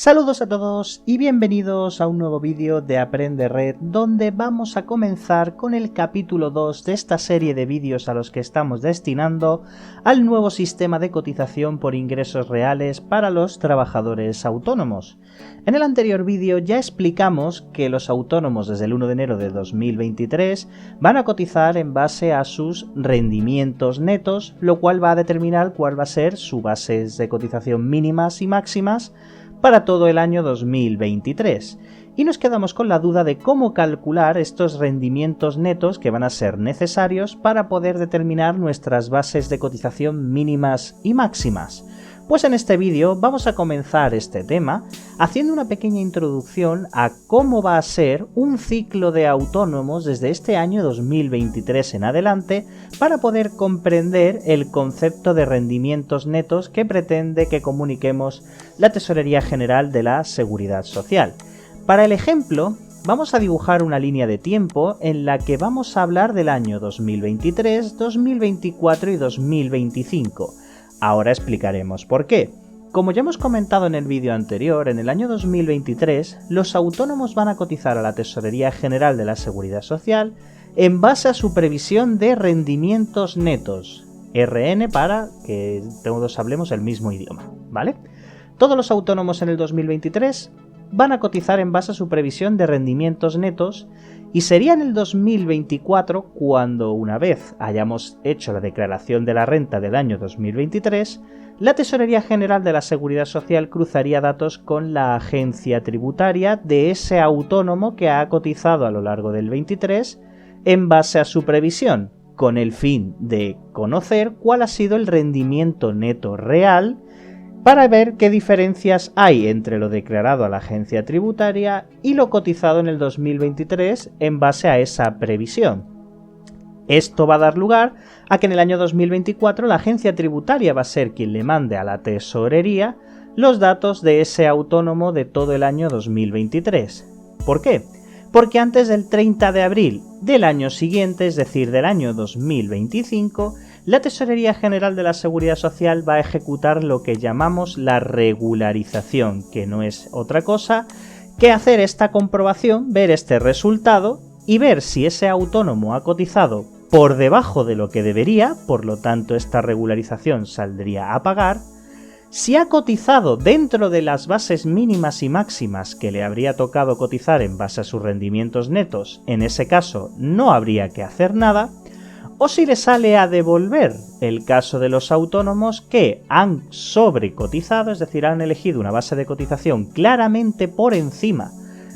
Saludos a todos y bienvenidos a un nuevo vídeo de Aprende Red, donde vamos a comenzar con el capítulo 2 de esta serie de vídeos a los que estamos destinando al nuevo sistema de cotización por ingresos reales para los trabajadores autónomos. En el anterior vídeo ya explicamos que los autónomos desde el 1 de enero de 2023 van a cotizar en base a sus rendimientos netos, lo cual va a determinar cuál va a ser sus bases de cotización mínimas y máximas para todo el año 2023. Y nos quedamos con la duda de cómo calcular estos rendimientos netos que van a ser necesarios para poder determinar nuestras bases de cotización mínimas y máximas. Pues en este vídeo vamos a comenzar este tema haciendo una pequeña introducción a cómo va a ser un ciclo de autónomos desde este año 2023 en adelante para poder comprender el concepto de rendimientos netos que pretende que comuniquemos la Tesorería General de la Seguridad Social. Para el ejemplo, vamos a dibujar una línea de tiempo en la que vamos a hablar del año 2023, 2024 y 2025. Ahora explicaremos por qué. Como ya hemos comentado en el vídeo anterior, en el año 2023 los autónomos van a cotizar a la Tesorería General de la Seguridad Social en base a su previsión de rendimientos netos, RN, para que todos hablemos el mismo idioma, ¿vale? Todos los autónomos en el 2023 van a cotizar en base a su previsión de rendimientos netos y sería en el 2024 cuando, una vez hayamos hecho la declaración de la renta del año 2023, la Tesorería General de la Seguridad Social cruzaría datos con la agencia tributaria de ese autónomo que ha cotizado a lo largo del 23 en base a su previsión, con el fin de conocer cuál ha sido el rendimiento neto real para ver qué diferencias hay entre lo declarado a la agencia tributaria y lo cotizado en el 2023 en base a esa previsión. Esto va a dar lugar a que en el año 2024 la agencia tributaria va a ser quien le mande a la tesorería los datos de ese autónomo de todo el año 2023. ¿Por qué? Porque antes del 30 de abril del año siguiente, es decir, del año 2025, la Tesorería General de la Seguridad Social va a ejecutar lo que llamamos la regularización, que no es otra cosa que hacer esta comprobación, ver este resultado y ver si ese autónomo ha cotizado por debajo de lo que debería, por lo tanto esta regularización saldría a pagar. Si ha cotizado dentro de las bases mínimas y máximas que le habría tocado cotizar en base a sus rendimientos netos, en ese caso no habría que hacer nada. O si le sale a devolver, el caso de los autónomos que han sobrecotizado, es decir, han elegido una base de cotización claramente por encima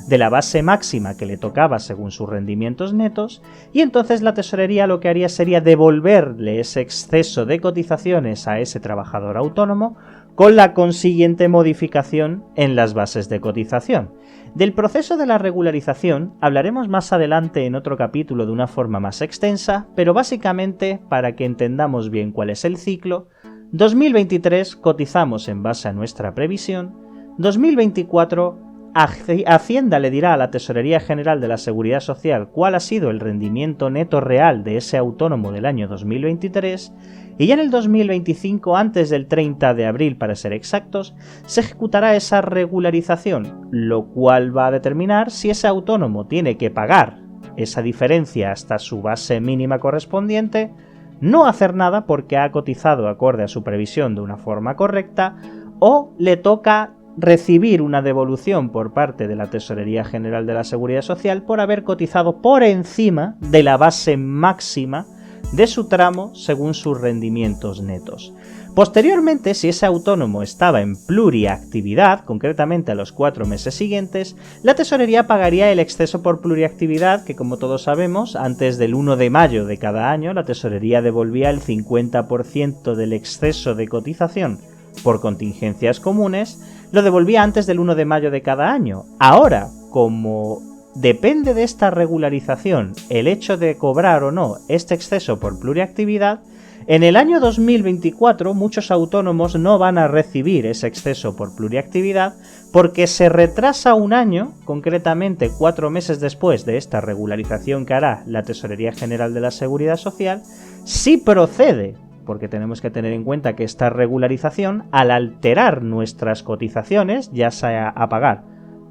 de la base máxima que le tocaba según sus rendimientos netos, y entonces la tesorería lo que haría sería devolverle ese exceso de cotizaciones a ese trabajador autónomo con la consiguiente modificación en las bases de cotización. Del proceso de la regularización hablaremos más adelante en otro capítulo de una forma más extensa, pero básicamente, para que entendamos bien cuál es el ciclo, 2023 cotizamos en base a nuestra previsión, 2024 Hacienda le dirá a la Tesorería General de la Seguridad Social cuál ha sido el rendimiento neto real de ese autónomo del año 2023, y ya en el 2025, antes del 30 de abril para ser exactos, se ejecutará esa regularización, lo cual va a determinar si ese autónomo tiene que pagar esa diferencia hasta su base mínima correspondiente, no hacer nada porque ha cotizado acorde a su previsión de una forma correcta, o le toca recibir una devolución por parte de la Tesorería General de la Seguridad Social por haber cotizado por encima de la base máxima de su tramo según sus rendimientos netos. Posteriormente, si ese autónomo estaba en pluriactividad, concretamente a los 4 meses siguientes, la tesorería pagaría el exceso por pluriactividad que, como todos sabemos, antes del 1 de mayo de cada año la tesorería devolvía el 50% del exceso de cotización por contingencias comunes, lo devolvía antes del 1 de mayo de cada año. Ahora, como depende de esta regularización el hecho de cobrar o no este exceso por pluriactividad, en el año 2024 muchos autónomos no van a recibir ese exceso por pluriactividad porque se retrasa un año, concretamente 4 meses después de esta regularización que hará la Tesorería General de la Seguridad Social, si procede porque tenemos que tener en cuenta que esta regularización, al alterar nuestras cotizaciones, ya sea a pagar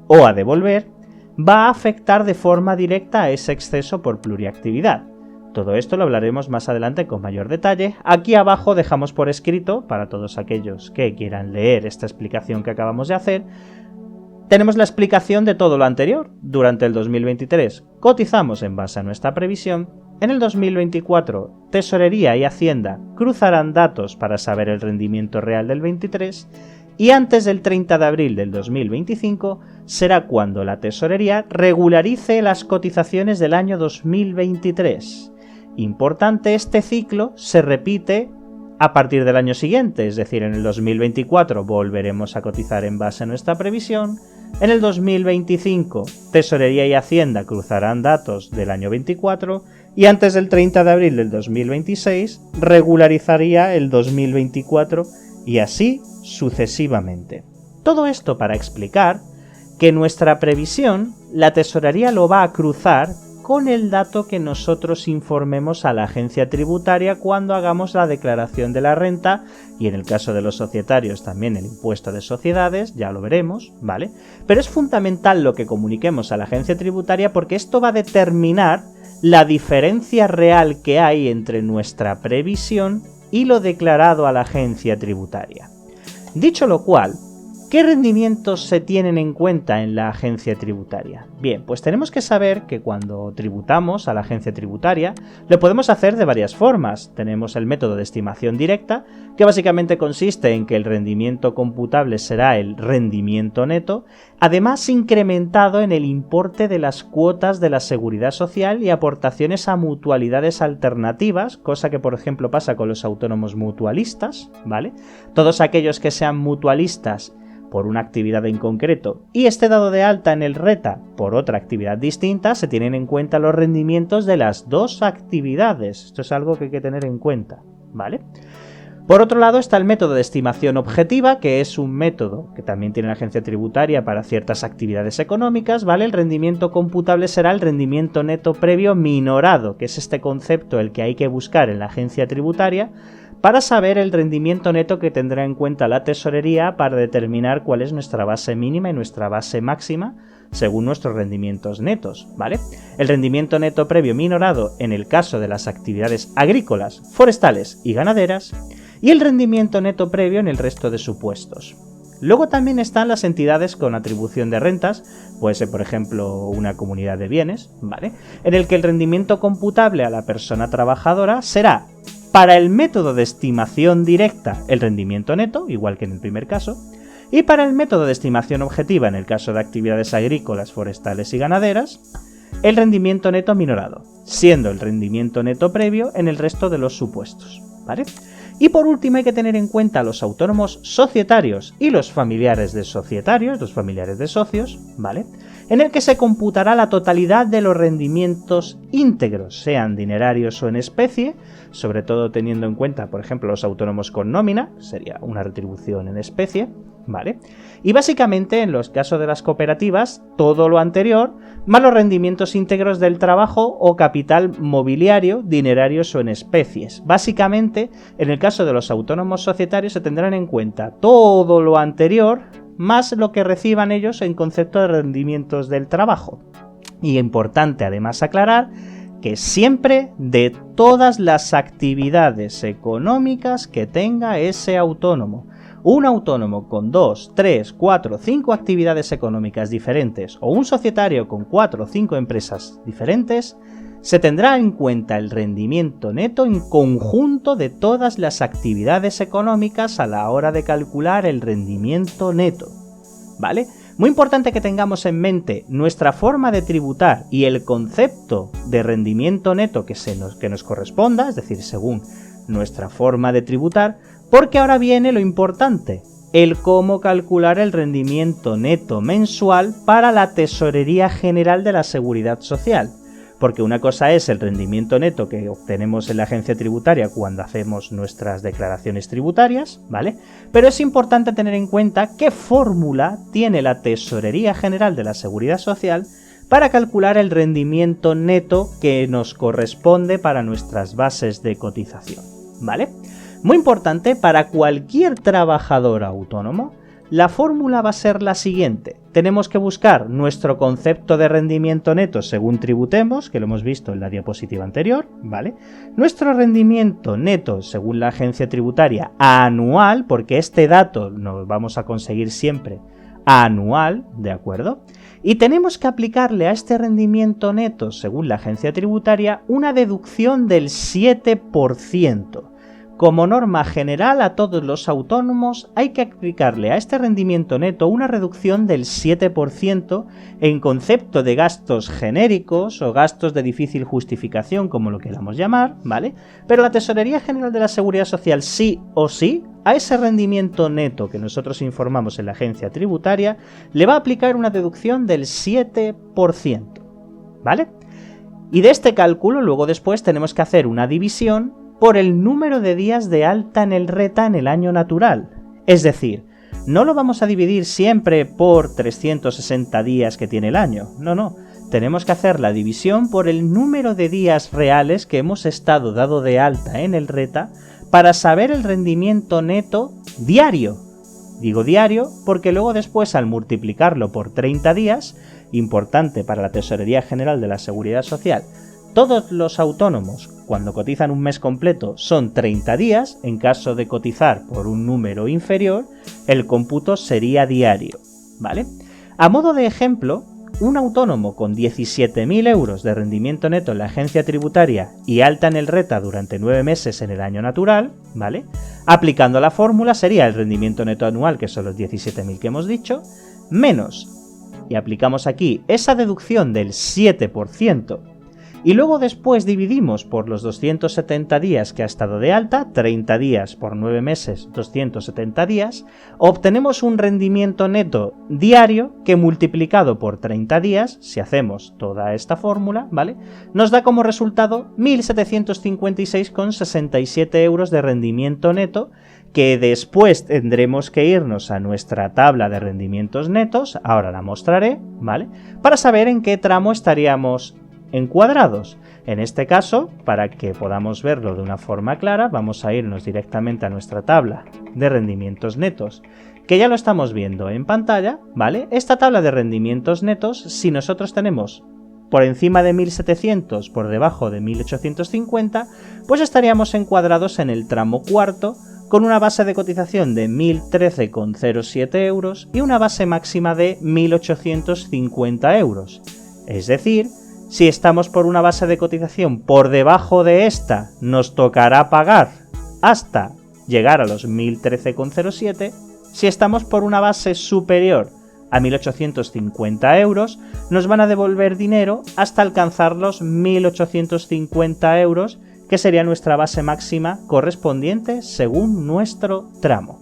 o a devolver, va a afectar de forma directa a ese exceso por pluriactividad. Todo esto lo hablaremos más adelante con mayor detalle. Aquí abajo dejamos por escrito, para todos aquellos que quieran leer esta explicación que acabamos de hacer, tenemos la explicación de todo lo anterior. Durante el 2023 cotizamos en base a nuestra previsión. En el 2024, Tesorería y Hacienda cruzarán datos para saber el rendimiento real del 23 y antes del 30 de abril del 2025 será cuando la Tesorería regularice las cotizaciones del año 2023. Importante, este ciclo se repite a partir del año siguiente, es decir, en el 2024 volveremos a cotizar en base a nuestra previsión. En el 2025, Tesorería y Hacienda cruzarán datos del año 24 y antes del 30 de abril del 2026 regularizaría el 2024 y así sucesivamente. Todo esto para explicar que nuestra previsión, la Tesorería lo va a cruzar con el dato que nosotros informemos a la agencia tributaria cuando hagamos la declaración de la renta y en el caso de los societarios también el impuesto de sociedades, ya lo veremos, ¿vale? Pero es fundamental lo que comuniquemos a la agencia tributaria porque esto va a determinar la diferencia real que hay entre nuestra previsión y lo declarado a la agencia tributaria. Dicho lo cual, ¿qué rendimientos se tienen en cuenta en la agencia tributaria? Bien, pues tenemos que saber que cuando tributamos a la agencia tributaria lo podemos hacer de varias formas. Tenemos el método de estimación directa, que básicamente consiste en que el rendimiento computable será el rendimiento neto, además incrementado en el importe de las cuotas de la seguridad social y aportaciones a mutualidades alternativas, cosa que por ejemplo pasa con los autónomos mutualistas, ¿vale? Todos aquellos que sean mutualistas por una actividad en concreto y esté dado de alta en el RETA por otra actividad distinta, se tienen en cuenta los rendimientos de las dos actividades. Esto es algo que hay que tener en cuenta, ¿vale? Por otro lado está el método de estimación objetiva, que es un método que también tiene la agencia tributaria para ciertas actividades económicas, ¿vale? El rendimiento computable será el rendimiento neto previo minorado, que es este concepto el que hay que buscar en la agencia tributaria para saber el rendimiento neto que tendrá en cuenta la tesorería para determinar cuál es nuestra base mínima y nuestra base máxima según nuestros rendimientos netos, ¿vale? El rendimiento neto previo minorado en el caso de las actividades agrícolas, forestales y ganaderas y el rendimiento neto previo en el resto de supuestos. Luego también están las entidades con atribución de rentas, puede ser por ejemplo una comunidad de bienes, ¿vale? En el que el rendimiento computable a la persona trabajadora será para el método de estimación directa el rendimiento neto, igual que en el primer caso, y para el método de estimación objetiva en el caso de actividades agrícolas, forestales y ganaderas, el rendimiento neto minorado, siendo el rendimiento neto previo en el resto de los supuestos, ¿vale? Y por último hay que tener en cuenta los autónomos societarios y los familiares de societarios, los familiares de socios, ¿vale? En el que se computará la totalidad de los rendimientos íntegros, sean dinerarios o en especie, sobre todo teniendo en cuenta, por ejemplo, los autónomos con nómina, sería una retribución en especie, ¿vale? Y básicamente en los casos de las cooperativas, todo lo anterior, más los rendimientos íntegros del trabajo o capital mobiliario, dinerarios o en especies. Básicamente, en el caso de los autónomos societarios se tendrán en cuenta todo lo anterior, más lo que reciban ellos en concepto de rendimientos del trabajo. Y importante además aclarar que siempre de todas las actividades económicas que tenga ese autónomo. Un autónomo con 2, 3, 4, 5 actividades económicas diferentes o un societario con 4 o 5 empresas diferentes, se tendrá en cuenta el rendimiento neto en conjunto de todas las actividades económicas a la hora de calcular el rendimiento neto, ¿vale? Muy importante que tengamos en mente nuestra forma de tributar y el concepto de rendimiento neto que nos corresponda, es decir, según nuestra forma de tributar, porque ahora viene lo importante, el cómo calcular el rendimiento neto mensual para la Tesorería General de la Seguridad Social. Porque una cosa es el rendimiento neto que obtenemos en la agencia tributaria cuando hacemos nuestras declaraciones tributarias, ¿vale? Pero es importante tener en cuenta qué fórmula tiene la Tesorería General de la Seguridad Social para calcular el rendimiento neto que nos corresponde para nuestras bases de cotización, ¿vale? Muy importante, para cualquier trabajador autónomo, la fórmula va a ser la siguiente. Tenemos que buscar nuestro concepto de rendimiento neto según tributemos, que lo hemos visto en la diapositiva anterior, ¿vale? Nuestro rendimiento neto según la agencia tributaria anual, porque este dato lo vamos a conseguir siempre anual, ¿de acuerdo? Y tenemos que aplicarle a este rendimiento neto según la agencia tributaria una deducción del 7%. Como norma general a todos los autónomos hay que aplicarle a este rendimiento neto una reducción del 7% en concepto de gastos genéricos o gastos de difícil justificación, como lo queramos llamar, ¿vale? Pero la Tesorería General de la Seguridad Social sí o sí, a ese rendimiento neto que nosotros informamos en la agencia tributaria, le va a aplicar una deducción del 7%, ¿vale? Y de este cálculo luego después tenemos que hacer una división por el número de días de alta en el RETA en el año natural. Es decir, no lo vamos a dividir siempre por 360 días que tiene el año. No. Tenemos que hacer la división por el número de días reales que hemos estado dado de alta en el RETA para saber el rendimiento neto diario. Digo diario porque luego después al multiplicarlo por 30 días, importante para la Tesorería General de la Seguridad Social, todos los autónomos, cuando cotizan un mes completo, son 30 días. En caso de cotizar por un número inferior, el cómputo sería diario, ¿vale? A modo de ejemplo, un autónomo con 17.000 euros de rendimiento neto en la agencia tributaria y alta en el RETA durante 9 meses en el año natural, ¿vale? Aplicando la fórmula sería el rendimiento neto anual, que son los 17.000 que hemos dicho, menos, y aplicamos aquí esa deducción del 7%, y luego después dividimos por los 270 días que ha estado de alta, 30 días por 9 meses, 270 días, obtenemos un rendimiento neto diario que multiplicado por 30 días, si hacemos toda esta fórmula, ¿vale?, nos da como resultado 1.756,67 euros de rendimiento neto, que después tendremos que irnos a nuestra tabla de rendimientos netos, ahora la mostraré, ¿vale?, para saber en qué tramo estaríamos encuadrados. En este caso, para que podamos verlo de una forma clara, vamos a irnos directamente a nuestra tabla de rendimientos netos, que ya lo estamos viendo en pantalla, ¿vale? Esta tabla de rendimientos netos, si nosotros tenemos por encima de 1.700, por debajo de 1.850, pues estaríamos encuadrados en el tramo cuarto, con una base de cotización de 1.013,07 euros y una base máxima de 1.850 euros. Es decir, si estamos por una base de cotización por debajo de esta, nos tocará pagar hasta llegar a los 1.013,07. Si estamos por una base superior a 1.850 euros, nos van a devolver dinero hasta alcanzar los 1.850 euros, que sería nuestra base máxima correspondiente según nuestro tramo.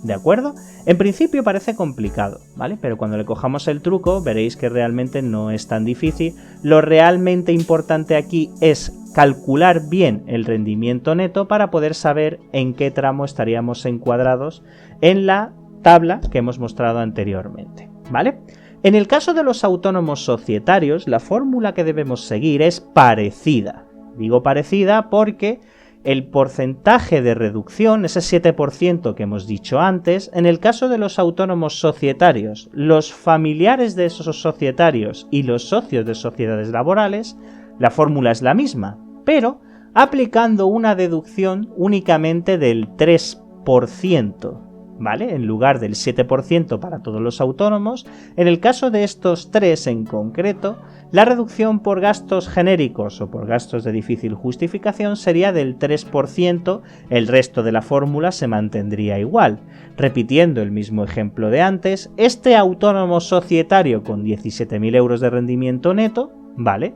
¿De acuerdo? En principio parece complicado, ¿vale? Pero cuando le cojamos el truco veréis que realmente no es tan difícil. Lo realmente importante aquí es calcular bien el rendimiento neto para poder saber en qué tramo estaríamos encuadrados en la tabla que hemos mostrado anteriormente, ¿vale? En el caso de los autónomos societarios, la fórmula que debemos seguir es parecida. Digo parecida porque el porcentaje de reducción, ese 7% que hemos dicho antes, en el caso de los autónomos societarios, los familiares de esos societarios y los socios de sociedades laborales, la fórmula es la misma, pero aplicando una deducción únicamente del 3%, ¿vale? En lugar del 7% para todos los autónomos. En el caso de estos tres en concreto, la reducción por gastos genéricos o por gastos de difícil justificación sería del 3%, el resto de la fórmula se mantendría igual. Repitiendo el mismo ejemplo de antes, este autónomo societario con 17.000 euros de rendimiento neto, ¿vale?,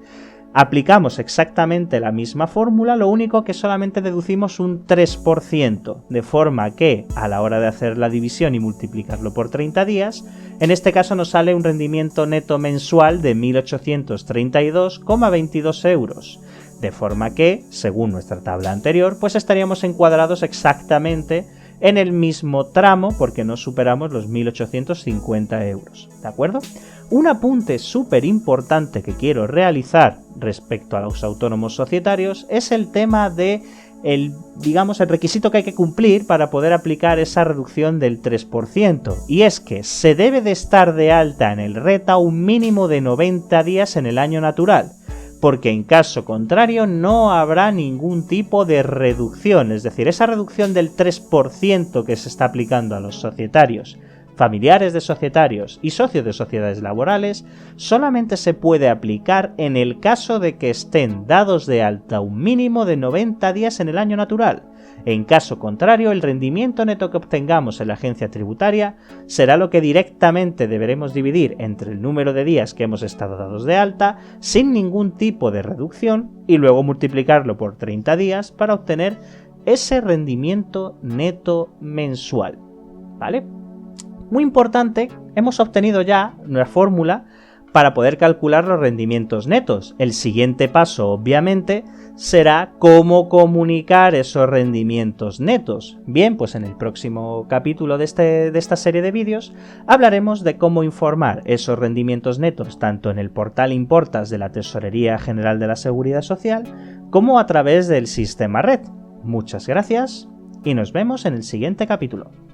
aplicamos exactamente la misma fórmula, lo único que solamente deducimos un 3%, de forma que a la hora de hacer la división y multiplicarlo por 30 días, en este caso nos sale un rendimiento neto mensual de 1.832,22 euros. De forma que, según nuestra tabla anterior, pues estaríamos encuadrados exactamente en el mismo tramo porque no superamos los 1.850 euros, ¿de acuerdo? Un apunte súper importante que quiero realizar respecto a los autónomos societarios es el tema de el requisito que hay que cumplir para poder aplicar esa reducción del 3%, y es que se debe de estar de alta en el RETA un mínimo de 90 días en el año natural, porque en caso contrario no habrá ningún tipo de reducción, es decir, esa reducción del 3% que se está aplicando a los societarios, familiares de societarios y socios de sociedades laborales solamente se puede aplicar en el caso de que estén dados de alta un mínimo de 90 días en el año natural. En caso contrario, el rendimiento neto que obtengamos en la agencia tributaria será lo que directamente deberemos dividir entre el número de días que hemos estado dados de alta sin ningún tipo de reducción y luego multiplicarlo por 30 días para obtener ese rendimiento neto mensual, ¿vale? Muy importante, hemos obtenido ya una fórmula para poder calcular los rendimientos netos. El siguiente paso, obviamente, será cómo comunicar esos rendimientos netos. Bien, pues en el próximo capítulo de esta serie de vídeos hablaremos de cómo informar esos rendimientos netos tanto en el portal Importas de la Tesorería General de la Seguridad Social como a través del sistema Red. Muchas gracias y nos vemos en el siguiente capítulo.